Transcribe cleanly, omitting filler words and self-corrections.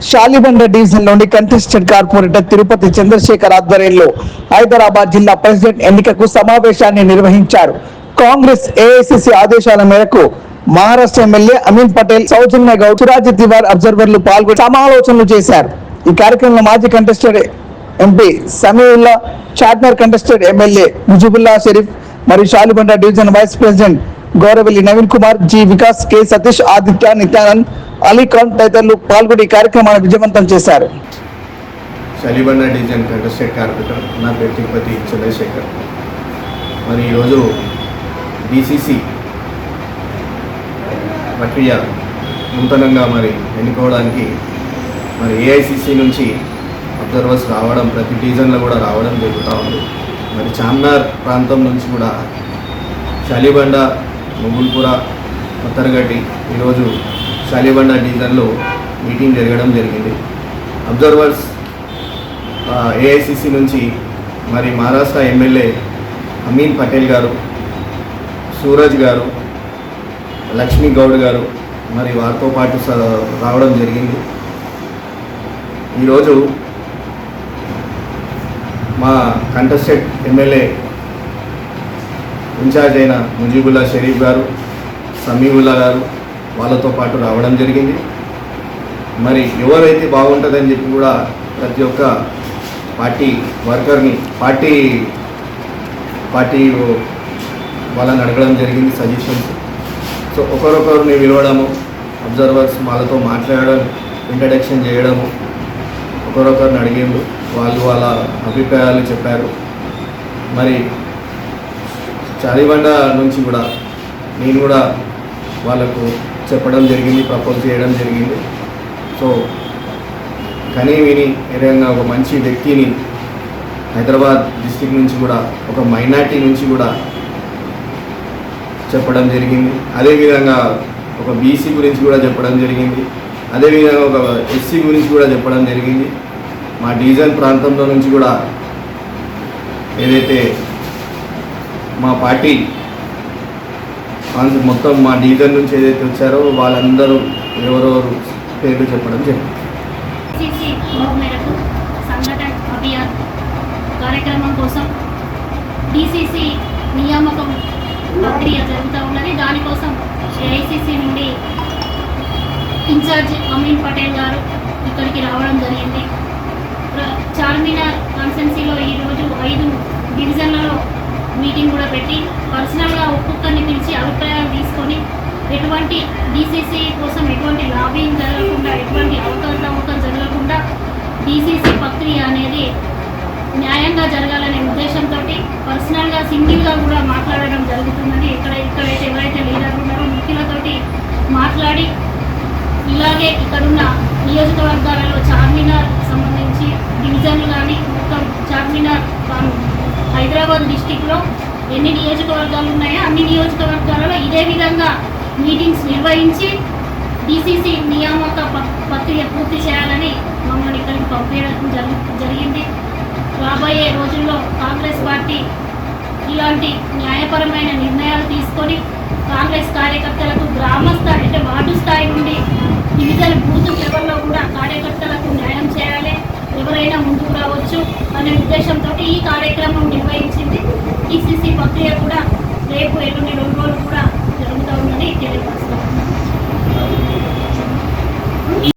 Shalibanda division లోని contested corporator Tirupati Chandrasekhar ఆధ్వర్యంలో హైదరాబాద్ జిల్లా ప్రెసిడెంట్ ఎన్నికకు సమావేశాన్ని నిర్వహించారు. కాంగ్రెస్ ఏఐసిసి ఆదేశాల మేరకు మహారాష్ట్ర ఎమ్మెల్యే అమీన్ పటేల్, సౌజన్య గౌడ్, సురాజ్ తివార్ అబ్జర్వర్లు పాల్గొని సమాలోచనలు చేశారు. ఈ కార్యక్రమంలో మాజీ కంటెస్టెడ్ ఎంపీ సమీవుల్లా, చాట్నర్ కంటెస్టెడ్ ఎమ్మెల్యే ముజిబుల్లా షరీఫ్ మరియు Shalibanda division vice president Gouravalli Naveen Kumar, G Vikas, K Satish, Aditya, Nityanand, Ali Khan తదితరులు పాల్గొని ఈ కార్యక్రమాన్ని విజయవంతం చేశారు. షాలిబండ డివిజన్ కంటెస్టెడ్ కార్పొరేటర్ నా పేరు తిరుపతి చంద్రశేఖర్. మరి ఈరోజు డిసిసి ప్రక్రియ నూతనంగా మరి ఎన్నుకోవడానికి మరి ఏఐసిసి నుంచి అబ్జర్వర్స్ రావడం, ప్రతి డివిజన్లో కూడా రావడం జరుగుతూ ఉంది. మరి చార్మినార్ ప్రాంతం నుంచి కూడా షాలిబండ, మొగుల్పుర, పత్తరగడ్డి ఈరోజు షాలిబండ డివిజన్లో మీటింగ్ జరగడం జరిగింది. అబ్జర్వర్స్ ఏఐసిసి నుంచి మరి మహారాష్ట్ర ఎమ్మెల్యే అమీన్ పటేల్ గారు, సూరజ్ గారు, లక్ష్మీ గౌడ్ గారు మరి వారితో పాటు రావడం జరిగింది. ఈరోజు మా కంటెస్టెడ్ ఎమ్మెల్యే ఇన్ఛార్జ్ అయిన ముజీబుల్లా షరీఫ్ గారు, సమీవుల్లా గారు వాళ్ళతో పాటు రావడం జరిగింది. మరి ఎవరైతే బాగుంటుందని చెప్పి కూడా ప్రతి ఒక్క పార్టీ వర్కర్ని పార్టీ వాళ్ళని అడగడం జరిగింది, సజెషన్స్. సో ఒకరొకరిని పిలవడము, అబ్జర్వర్స్ వాళ్ళతో మాట్లాడడం, ఇంట్రడక్షన్ చేయడము, ఒకరొకరిని అడిగిండు, వాళ్ళు వాళ్ళ అభిప్రాయాలు చెప్పారు. మరి షాలిబండ నుంచి కూడా నేను కూడా వాళ్ళకు చెప్పడం జరిగింది, ప్రపోజ్ చేయడం జరిగింది. సో కనీ విని ఏదైనా ఒక మంచి వ్యక్తిని హైదరాబాద్ డిస్టిక్ నుంచి కూడా ఒక మైనార్టీ నుంచి కూడా చెప్పడం జరిగింది. అదేవిధంగా ఒక బీసీ గురించి కూడా చెప్పడం జరిగింది. అదేవిధంగా ఒక ఎస్సీ గురించి కూడా చెప్పడం జరిగింది. మా డివిజన్ ప్రాంతంలో నుంచి కూడా ఏదైతే మా పార్టీ మొత్తం మా డివిజన్ నుంచి ఏదైతే వచ్చారో వాళ్ళందరూ ఎవరెవరు పేర్లు చెప్పడం జరిగింది. కార్యక్రమం కోసం డిసిసి నియామకం ప్రక్రియ జరుగుతూ ఉన్నది. దానికోసం ఏఐసిసి నుండి ఇన్ఛార్జ్ అమీన్ పటేల్ గారు ఇక్కడికి రావడం జరిగింది. చార్మినార్ కాన్స్టెన్సీలో ఈరోజు 5 డివిజన్లలో మీటింగ్ కూడా పెట్టి పర్సనల్గా ఒక్కొక్కరిని పిలిచి అభిప్రాయాలు తీసుకొని ఎటువంటి డిసిసి కోసం ఎటువంటి లాబింగ్ జరగకుండా, ఎటువంటి అవకతవకలు జరగకుండా డిసిసి ప్రక్రియ అనేది న్యాయంగా జరగాలనే ఉద్దేశంతో పర్సనల్గా సింగిల్గా కూడా మాట్లాడడం జరుగుతున్నది. ఇక్కడైతే ఎవరైతే లీడర్లు ఉన్నారో ముఖ్యులతోటి మాట్లాడి ఇలాగే ఇక్కడున్న నియోజకవర్గాలలో చార్మినార్ సంబంధించి డివిజన్లు కానీ మొత్తం చార్మినార్ హైదరాబాద్ డిస్టిక్లో ఎన్ని నియోజకవర్గాలు ఉన్నాయో అన్ని నియోజకవర్గాలలో ఇదే విధంగా మీటింగ్స్ నిర్వహించి డిసిసి నియామక ప్రక్రియ పూర్తి చేయాలని మమ్మల్ని ఇక్కడికి పంపించడం జరిగింది. రాబోయే రోజుల్లో కాంగ్రెస్ పార్టీ ఇలాంటి న్యాయపరమైన నిర్ణయాలు తీసుకొని కాంగ్రెస్ కార్యకర్తలకు గ్రామ స్థాయి అంటే వార్డు స్థాయి నుండి డివిజన్ బూత్ లెవెల్లో కూడా కార్యకర్తలకు న్యాయం చేయాలి, ఎవరైనా ముందుకు రావచ్చు అనే ఉద్దేశంతో ఈ కార్యక్రమం నిర్వహించింది. డిసిసి ప్రక్రియ కూడా రేపు ఎల్లుండి 2 రోజులు కూడా జరుగుతూ ఉందని తెలియజేస్తుంది.